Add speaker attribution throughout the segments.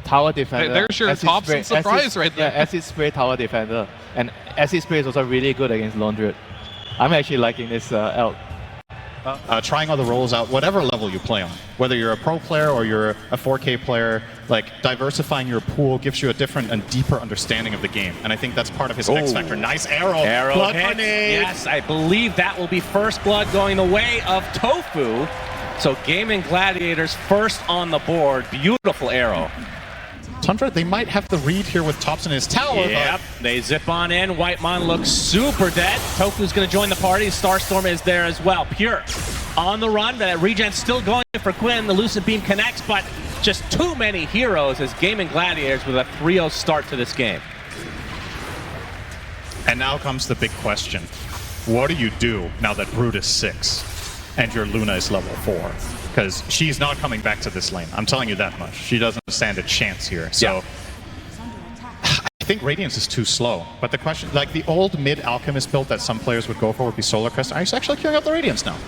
Speaker 1: tower defender.
Speaker 2: There's your Thompson surprise right there.
Speaker 1: Yeah, acid spray tower defender. And acid spray is also really good against Laundry. I'm actually liking this elk.
Speaker 3: Trying all the roles out, whatever level you play on. Whether you're a pro player or you're a 4K player, like diversifying your pool gives you a different and deeper understanding of the game. And I think that's part of his X factor. Nice arrow. Blood grenade.
Speaker 4: Yes, I believe that will be first blood going the way of Tofu. So Gaimin Gladiators first on the board. Beautiful arrow.
Speaker 3: Tundra, they might have the read here with Tops in his tower.
Speaker 4: Yep, they zip on in. Whitemon looks super dead. Tofu's going to join the party. Starstorm is there as well. Pure on the run. That regen's still going for Quinn. The Lucent Beam connects, but just too many heroes as Gaimin Gladiators with a 3-0 start to this game.
Speaker 3: And now comes the big question. What do you do now that Brute is 6 and your Luna is level 4? Because she's not coming back to this lane. I'm telling you that much. She doesn't stand a chance here. So I think Radiance is too slow. But the question, like the old mid Alchemist build that some players would go for would be Solar Crest. He's actually queuing up the Radiance now.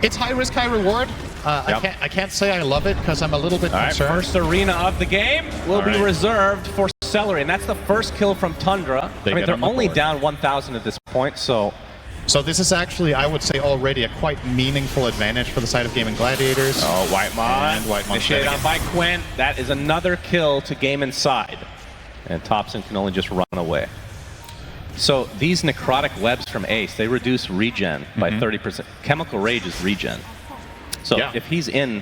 Speaker 3: It's high risk, high reward. I can't say I love it because I'm a little bit concerned.
Speaker 4: First arena of the game will be reserved for Celery, and that's the first kill from Tundra. They're only down 1,000 at this point, so
Speaker 3: this is actually, I would say, already a quite meaningful advantage for the side of Gaimin Gladiators.
Speaker 4: Oh, Whitemon initiated on by Quinn. That is another kill to Gaimin's side. And Thompson can only just run away. So these necrotic webs from Ace, they reduce regen by 30%. Chemical Rage is regen. So if he's in,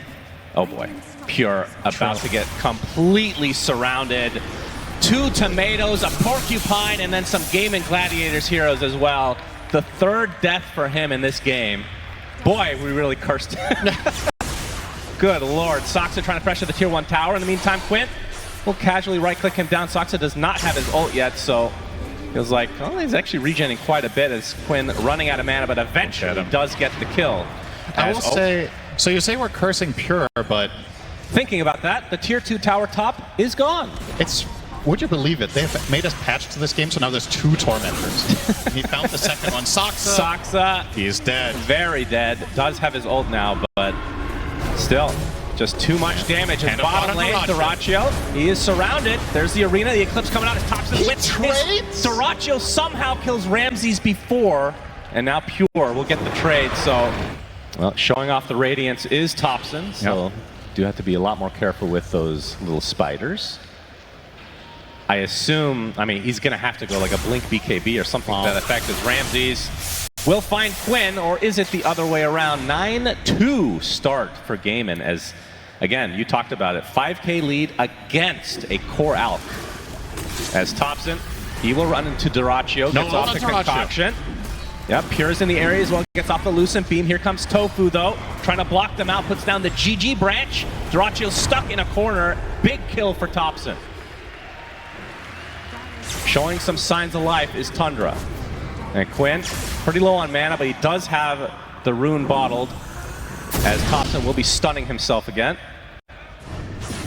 Speaker 4: oh boy, Pure about to get completely surrounded. 2 tomatoes, a porcupine, and then some Gaimin Gladiators heroes as well. The third death for him in this game. Boy, we really cursed him. Good lord. Soxa trying to pressure the tier 1 tower. In the meantime, Quint will casually right-click him down. Soxa does not have his ult yet, so feels like, oh, he's actually regenerating quite a bit as Quinn running out of mana, but eventually does get the kill.
Speaker 3: I will say, so you say we're cursing Pure, but
Speaker 4: thinking about that, the tier 2 tower top is gone.
Speaker 3: Would you believe it? They've made us patch to this game, so now there's 2 Tormentors. He found the second one.
Speaker 4: Soxa.
Speaker 3: He's dead.
Speaker 4: Very dead. Does have his ult now, but still, just too much damage. And bottom lane, Dyrachyo. He is surrounded. There's the arena. The Eclipse coming out. His Thompson with Dyrachyo somehow kills Ramses before, and now Pure will get the trade. So, well, showing off the Radiance is Thompson, so do have to be a lot more careful with those little spiders. I assume, I mean, he's going to have to go like a Blink BKB or something to that effect as Ramses will find Quinn, or is it the other way around? 9-2 start for Gaimin as, again, you talked about it, 5K lead against a core Alk. As Thompson, he will run into Dyrachyo, gets off the concoction. Yep, Pure's in the area as well, gets off the Lucent Beam. Here comes Tofu though, trying to block them out, puts down the GG branch. Dyrachyo's stuck in a corner, big kill for Thompson. Showing some signs of life is Tundra. And Quinn, pretty low on mana, but he does have the rune bottled, as Thompson will be stunning himself again.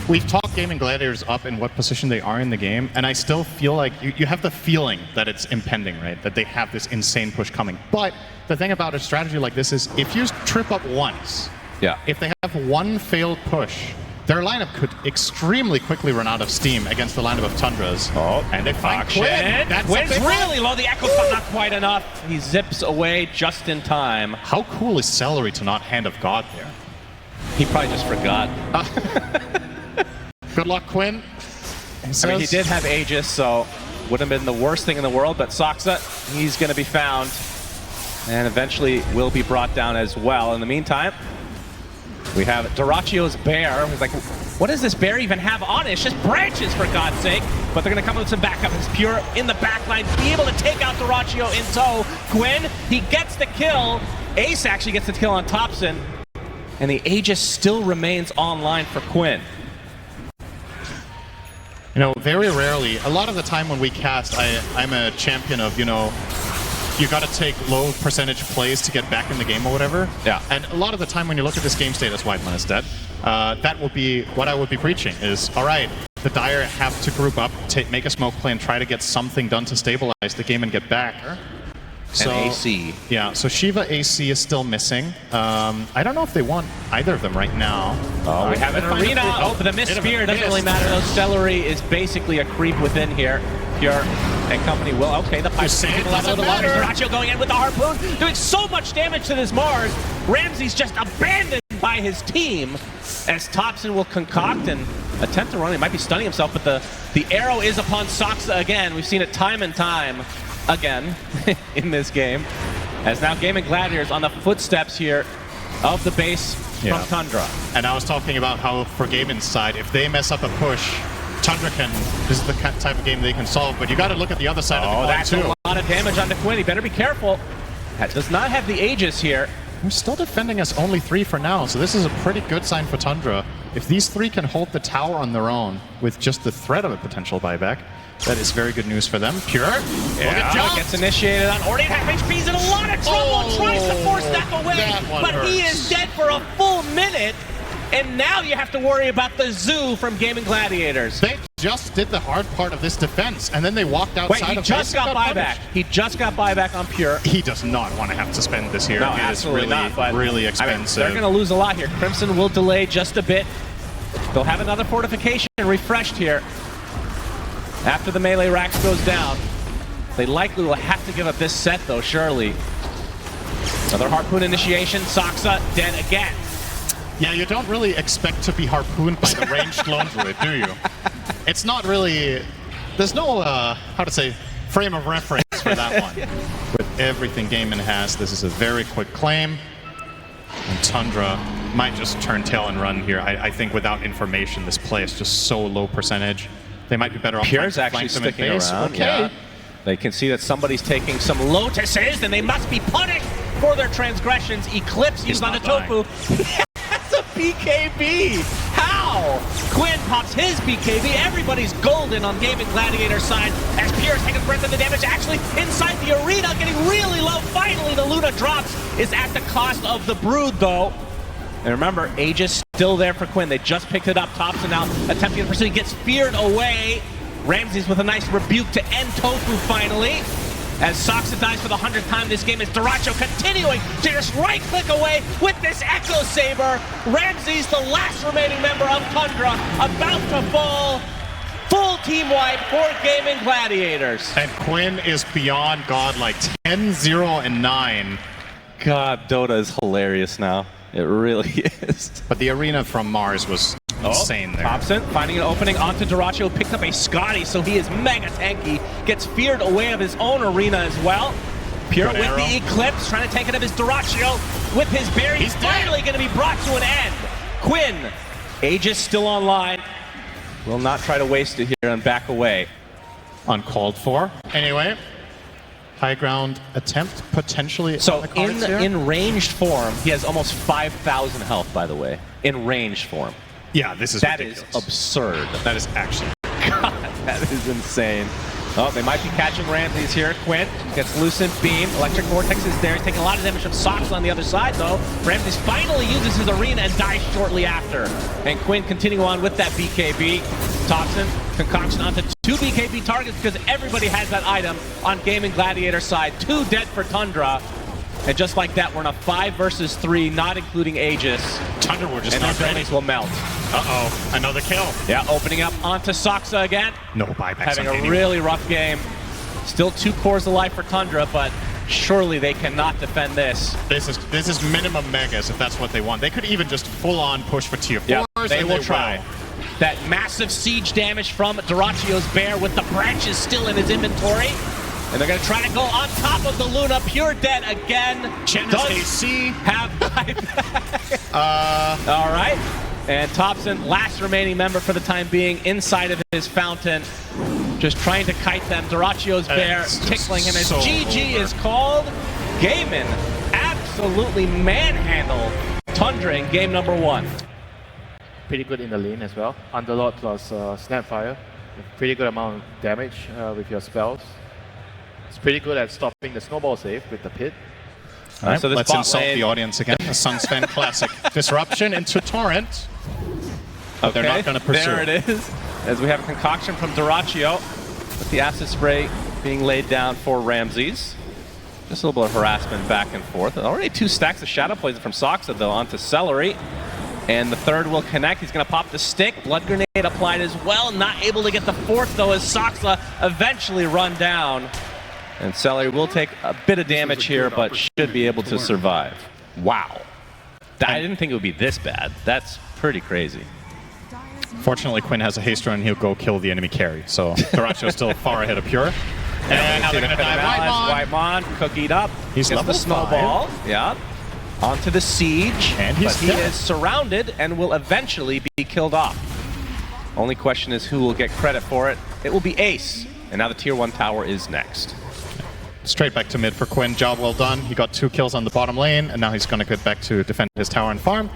Speaker 3: We've talked Gaimin Gladiators up in what position they are in the game, and I still feel like you have the feeling that it's impending, right? That they have this insane push coming. But the thing about a strategy like this is, if you trip up once, if they have one failed push, their lineup could extremely quickly run out of steam against the lineup of Tundras.
Speaker 4: And they find Quinn. Quinn's really low. The Echo Spot not quite enough. He zips away just in time.
Speaker 3: How cool is Celery to not Hand of God there?
Speaker 4: He probably just forgot.
Speaker 3: Good luck, Quinn.
Speaker 4: I mean, he did have Aegis, so wouldn't have been the worst thing in the world, but Soxa, he's going to be found and eventually will be brought down as well. In the meantime, we have Dyrachyo's bear. He's like, what does this bear even have on it? It's just branches, for God's sake. But they're going to come with some backup. It's Pure in the backline, be able to take out Dyrachyo in tow. Quinn, he gets the kill. Ace actually gets the kill on Thompson. And the Aegis still remains online for Quinn.
Speaker 3: You know, very rarely, a lot of the time when we cast, I'm a champion of, you know, you got to take low percentage plays to get back in the game or whatever. And a lot of the time when you look at this game state as Whitemon is dead, that would be what I would be preaching is, all right, the Dire have to group up, make a smoke play and try to get something done to stabilize the game and get back. So,
Speaker 4: and AC.
Speaker 3: Yeah, so Shiva AC is still missing. I don't know if they want either of them right now.
Speaker 4: Oh, we have an arena. Oh, but the missed spear doesn't really matter though. Celery is basically a creep within here. Pure and company will. Okay, the pipe Dyrachyo going in with the harpoon, doing so much damage to this Mars. Ramses just abandoned by his team as Thompson will concoct and attempt to run. He might be stunning himself, but the arrow is upon Soxa again. We've seen it time and time again in this game. As now Gaimin Gladiators on the footsteps here of the base from Tundra.
Speaker 3: And I was talking about how for Gaimin's side, if they mess up a push, Tundra this is the type of game they can solve, but you got to look at the other side of the coin
Speaker 4: that's
Speaker 3: too.
Speaker 4: A lot of damage onto Quinn. He better be careful. That does not have the Aegis here.
Speaker 3: We're still defending us only 3 for now, so this is a pretty good sign for Tundra. If these 3 can hold the tower on their own with just the threat of a potential buyback, that is very good news for them. Pure,
Speaker 4: gets initiated on Ordi. HP's in a lot of trouble, tries to force that away, but he is dead for a full minute. And now you have to worry about the zoo from Gaimin Gladiators.
Speaker 3: They just did the hard part of this defense, and then they walked outside.
Speaker 4: Wait, he just got buyback. He just got buyback on Pure.
Speaker 3: He does not want to have to spend this here.
Speaker 4: No,
Speaker 3: it
Speaker 4: absolutely
Speaker 3: is really,
Speaker 4: not. But
Speaker 3: really expensive.
Speaker 4: I mean, they're going to lose a lot here. Crimson will delay just a bit. They'll have another fortification refreshed here. After the melee racks goes down, they likely will have to give up this set, though, surely. Another harpoon initiation. Soxa dead again.
Speaker 3: Yeah, you don't really expect to be harpooned by the ranged lone druid, do you? It's not really... There's no, how to say, frame of reference for that one. With everything Gaimin has, this is a very quick claim. And Tundra might just turn tail and run here. I think without information, this play is just so low percentage. They might be better off.
Speaker 4: Pure's actually sticking around.
Speaker 3: Okay.
Speaker 4: Yeah. They can see that somebody's taking some lotuses, and they must be punished for their transgressions. Eclipse used on the Tofu. That's a BKB! How? Quinn pops his BKB. Everybody's golden on Gaimin Gladiator's side as Pierre's taking breath of the damage. Actually, inside the arena, getting really low. Finally, the Luna drops is at the cost of the Brood, though. And remember, Aegis still there for Quinn. They just picked it up. Thompson now attempting to pursue. He gets feared away. Ramses with a nice rebuke to end Tofu finally. As Soxa dies for the 100th time this game, is Dyrachyo continuing to just right-click away with this Echo Saber. Ramses, the last remaining member of Tundra, about to fall. Full team wipe for Gaimin Gladiators.
Speaker 3: And Quinn is beyond godlike. 10-0-9.
Speaker 4: God, Dota is hilarious now. It really is.
Speaker 3: But the arena from Mars was insane there.
Speaker 4: Thompson finding an opening onto Dyrachyo, picked up a Scotty, so he is mega tanky. Gets feared away of his own arena as well. Pure with arrow. The Eclipse, trying to take it up his Dyrachyo with his bear. He's finally going to be brought to an end. Quinn, Aegis still online. Will not try to waste it here and back away.
Speaker 3: Uncalled for. Anyway, high ground attempt potentially.
Speaker 4: So in ranged form, he has almost 5,000 health, by the way. In ranged form.
Speaker 3: Yeah, this is ridiculous.
Speaker 4: That is absurd.
Speaker 3: That is actually...
Speaker 4: God, that is insane. Oh, they might be catching Ramses here. Quinn gets Lucent Beam. Electric Vortex is there. He's taking a lot of damage from Soxa on the other side, though. Ramses finally uses his arena and dies shortly after. And Quinn continuing on with that BKB. Thompson, concoction onto 2 BKB targets because everybody has that item on Gaimin Gladiator side. 2 dead for Tundra. And just like that, we're in a 5 versus 3, not including Aegis.
Speaker 3: Tundra were just
Speaker 4: and our buildings will melt.
Speaker 3: Uh-oh, another kill.
Speaker 4: Yeah, opening up onto Soxa again.
Speaker 3: No buybacks.
Speaker 4: Having a really rough game. Still 2 cores of life for Tundra, but surely they cannot defend this.
Speaker 3: This is minimum megas if that's what they want. They could even just full-on push for tier 4s.
Speaker 4: Yeah, they will try. That massive siege damage from Dyrachyo's bear with the branches still in his inventory. And they're going to try to go on top of the Luna. Pure dead again.
Speaker 3: Does AC
Speaker 4: have buyback? All right. And Thompson, last remaining member for the time being, inside of his fountain. Just trying to kite them. Dyrachyo's bear tickling him as
Speaker 3: so
Speaker 4: GG is called. Gaimin absolutely manhandled Tundra in game number 1.
Speaker 1: Pretty good in the lane as well. Underlord plus Snapfire. Pretty good amount of damage with your spells. It's pretty good at stopping the snowball save with the pit.
Speaker 3: All right,
Speaker 4: so this
Speaker 3: let's insult the audience again. A Sunsfan classic. Disruption into Torrent. But they're not going to pursue.
Speaker 4: There it is. As we have a concoction from Dyrachyo with the acid spray being laid down for Ramses. Just a little bit of harassment back and forth. Already 2 stacks of Shadow Poison from Soxa, though, onto Celery. And the third will connect. He's going to pop the stick. Blood Grenade applied as well. Not able to get the fourth, though, as Soxa eventually run down. And Celery will take a bit of damage here, but should be able to survive. Wow. I didn't think it would be this bad. That's pretty crazy.
Speaker 3: Fortunately, Quinn has a haste run and he'll go kill the enemy carry. So Doracio's still far ahead of Pure.
Speaker 4: And now they're going to dive Whitemon, cookied up.
Speaker 3: He's
Speaker 4: gets the snowball.
Speaker 3: 5.
Speaker 4: Yeah. Onto the siege.
Speaker 3: And he
Speaker 4: is surrounded and will eventually be killed off. Only question is who will get credit for it. It will be Ace. And now the tier 1 tower is next.
Speaker 3: Straight back to mid for Quinn. Job well done. He got 2 kills on the bottom lane, and now he's going to get back to defend his tower and farm.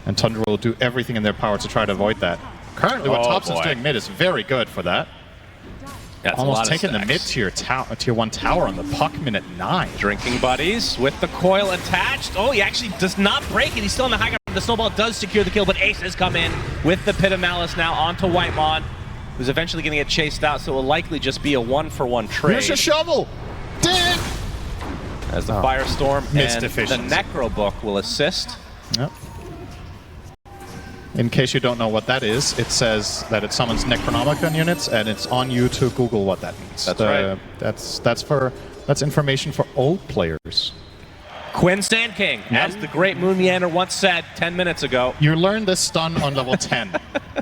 Speaker 3: And Tundra will do everything in their power to try to avoid that. Currently, what Thompson's doing mid is very good for that.
Speaker 4: That's
Speaker 3: almost taking the mid-tier tier 1 tower on the puck minute 9.
Speaker 4: Drinking buddies with the coil attached. Oh, he actually does not break it. He's still in the high ground. The snowball does secure the kill, but Ace has come in with the Pit of Malice now onto Whitemon, who's eventually going to get chased out, so it will likely just be a 1-for-1 trade.
Speaker 3: Here's your shovel! Dig!
Speaker 4: As the Firestorm and the
Speaker 3: efficiency.
Speaker 4: Necro Book will assist.
Speaker 3: Yep. In case you don't know what that is, it says that it summons Necronomicon units, and it's on you to Google what that means.
Speaker 4: That's right.
Speaker 3: That's information for old players.
Speaker 4: Quinn Sand King, as the great Moon Meander once said 10 minutes ago.
Speaker 3: You learn this stun on level 10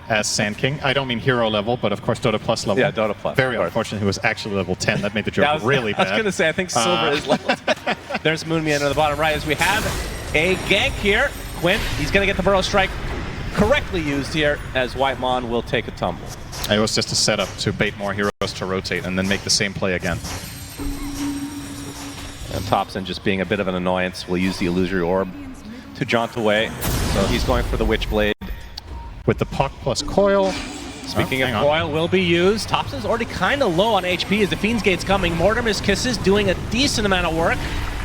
Speaker 3: as Sand King. I don't mean hero level, but of course Dota Plus level.
Speaker 4: Yeah, Dota Plus.
Speaker 3: Very unfortunate he was actually level 10. That made the joke really bad.
Speaker 4: I was going to say, I think Silver is level 10. There's Moon Meander on the bottom right as we have a gank here. Quinn, he's going to get the Burrow Strike correctly used here as Whitemon will take a tumble.
Speaker 3: It was just a setup to bait more heroes to rotate and then make the same play again.
Speaker 4: And Thompson, just being a bit of an annoyance, will use the Illusory Orb to jaunt away. So he's going for the Witchblade.
Speaker 3: With the puck plus coil.
Speaker 4: Speaking of coil, will be used. Thompson's already kind of low on HP as the Fiend's Gate's coming. Mortimer's Kisses doing a decent amount of work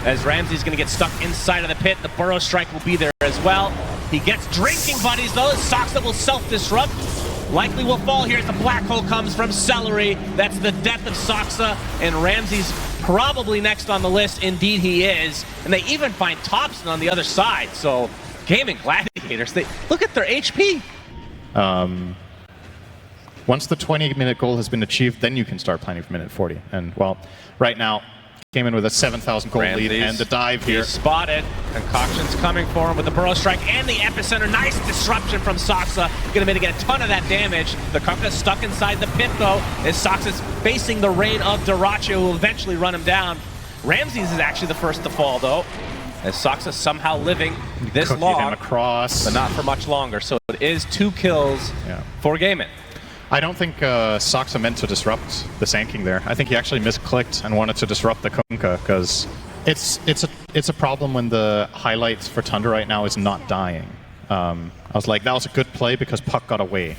Speaker 4: as Ramsey's going to get stuck inside of the pit. The Burrow Strike will be there as well. He gets Drinking Buddies though. Soxa will self-disrupt. Likely will fall here as the Black Hole comes from Celery. That's the death of Soxa, and Ramsey's probably next on the list. Indeed he is. And they even find Thompson on the other side. So Gaimin Gladiators, they look at their HP.
Speaker 3: Once the 20-minute goal has been achieved, then you can start planning for minute 40. And well, right now, came in with a 7,000 gold lead and the dive here.
Speaker 4: He's spotted. Concoction's coming for him with the Burrow Strike and the Epicenter. Nice disruption from Soxa. Gonna mitigate a ton of that damage. The Kunkka's stuck inside the pit though, as Soxa's facing the raid of Doraccio, who will eventually run him down. Ramses is actually the first to fall though, as Soxa somehow living this long,
Speaker 3: across,
Speaker 4: but not for much longer. So it is 2 kills for Gaimin.
Speaker 3: I don't think Soxa meant to disrupt the Sand King there. I think he actually misclicked and wanted to disrupt the Kunkka, because it's a problem when the highlights for Tundra right now is not dying. I was like, that was a good play because Puck got away.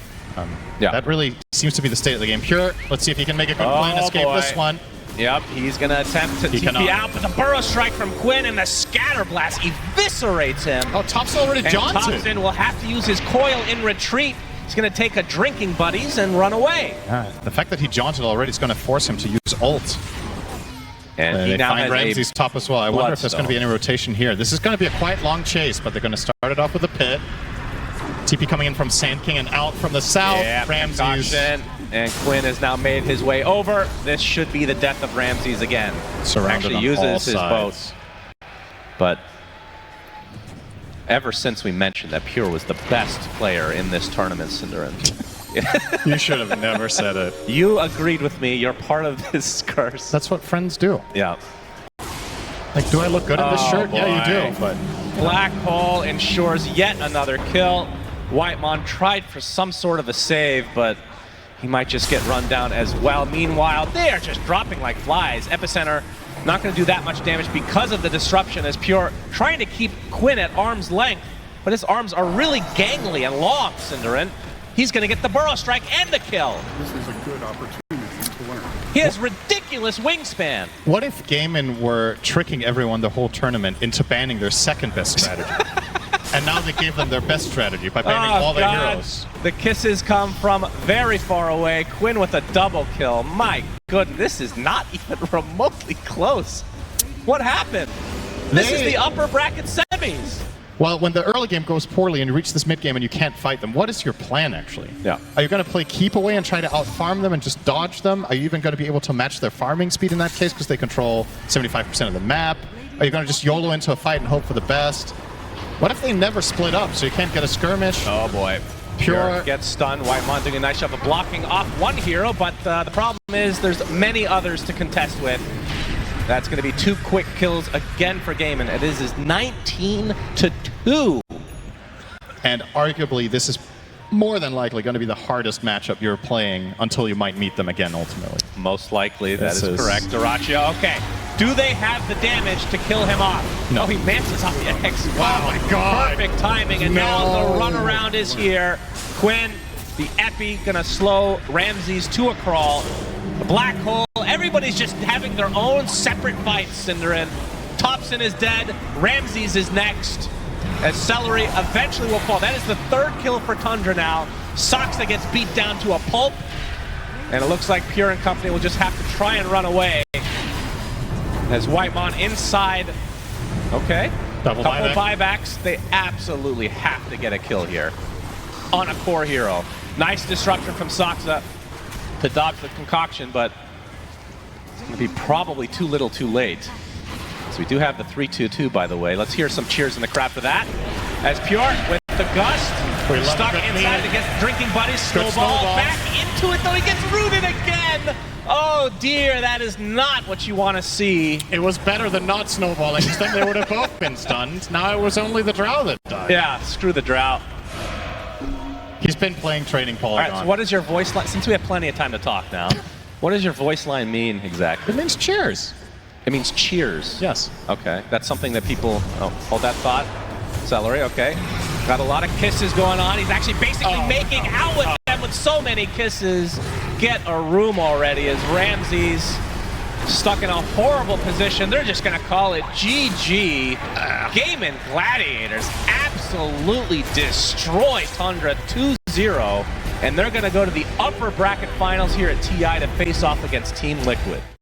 Speaker 3: That really seems to be the state of the game. Pure, let's see if he can make a good play and escape this one.
Speaker 4: Yep, he's going to attempt to TP out, but the Burrow Strike from Quinn and the Scatter Blast eviscerates him.
Speaker 3: Oh, Thompson already jaunted.
Speaker 4: Thompson will have to use his coil in retreat. He's going to take a Drinking Buddies and run away.
Speaker 3: The fact that he jaunted already is going to force him to use ult.
Speaker 4: And he now has
Speaker 3: Ramsey's top as well. I wonder if there's going to be any rotation here. This is going to be a quite long chase, but they're going to start it off with a pit. TP coming in from Sand King and out from the south.
Speaker 4: Yeah, Ramses. And Quinn has now made his way over. This should be the death of Ramses again.
Speaker 3: Surrounded
Speaker 4: actually
Speaker 3: on
Speaker 4: uses
Speaker 3: all
Speaker 4: his
Speaker 3: sides.
Speaker 4: boat. But ever since we mentioned that Pure was the best player in this tournament, Cinderin.
Speaker 3: You should have never said it.
Speaker 4: You agreed with me. You're part of this curse.
Speaker 3: That's what friends do.
Speaker 4: Yeah.
Speaker 3: Like, do I look good in this shirt?
Speaker 4: Boy.
Speaker 3: Yeah, you do. But
Speaker 4: Black Hole ensures yet another kill. Whitemon tried for some sort of a save, but he might just get run down as well. Meanwhile, they are just dropping like flies. Epicenter not going to do that much damage because of the disruption, as Pure trying to keep Quinn at arm's length, but his arms are really gangly and long, Cinderin. He's going to get the Burrow Strike and the kill.
Speaker 5: This is a good opportunity to learn.
Speaker 4: He has ridiculous wingspan.
Speaker 3: what if Gaimin were tricking everyone the whole tournament into banning their second best strategy? And now they gave them their best strategy by banning all their heroes.
Speaker 4: The kisses come from very far away. Quinn with a double kill. My goodness, this is not even remotely close. What happened? This is the upper bracket semis.
Speaker 3: Well, when the early game goes poorly and you reach this mid game and you can't fight them, what is your plan actually?
Speaker 4: Yeah.
Speaker 3: Are you going to play keep away and try to out-farm them and just dodge them? Are you even going to be able to match their farming speed in that case because they control 75% of the map? Are you going to just YOLO into a fight and hope for the best? What if they never split up so you can't get a skirmish?
Speaker 4: Oh boy. Pure gets stunned. Whitemon doing a nice job of blocking off one hero, but the problem is there's many others to contest with. That's going to be 2 quick kills again for Gaimin. It is 19-2.
Speaker 3: And arguably, this is more than likely going to be the hardest matchup you're playing until you might meet them again ultimately.
Speaker 4: Most likely, that is correct. Doratio, okay. Do they have the damage to kill him off?
Speaker 3: No.
Speaker 4: Oh, he mances off the X. Wow,
Speaker 3: Oh my God.
Speaker 4: Perfect timing, and now the runaround is here. Quinn, the Epi, gonna slow Ramses to a crawl. The black hole, everybody's just having their own separate fights, Cinderin. Thompson is dead, Ramses is next, as Celery eventually will fall. That is the 3rd kill for Tundra now. Soxa gets beat down to a pulp, and it looks like Pure and company will just have to try and run away. As Whitemon inside, okay, couple buybacks. They absolutely have to get a kill here on a core hero. Nice disruption from Soxa to dodge the concoction, but it's going to be probably too little too late. So we do have the 3-2-2, by the way. Let's hear some cheers in the crowd for that. As Pure with the gust, stuck inside against drinking buddies, snowball back into it, though he gets rooted again. Oh dear, that is not what you want to see.
Speaker 3: It was better than not snowballing, because then they would have both been stunned. Now it was only the Drow that died.
Speaker 4: Yeah, screw the Drought.
Speaker 3: He's been playing Trading Polygon.
Speaker 4: All right, so what is your voice line? Since we have plenty of time to talk now, what does your voice line mean exactly?
Speaker 3: It means cheers.
Speaker 4: It means cheers.
Speaker 3: Yes.
Speaker 4: Okay, that's something that people, hold that thought. Celery, okay. Got a lot of kisses going on. He's actually basically making out with them with so many kisses. Get a room already as Ramses stuck in a horrible position. They're just gonna call it GG. Gaimin Gladiators absolutely destroy Tundra 2-0, and they're gonna go to the upper bracket finals here at TI to face off against Team Liquid.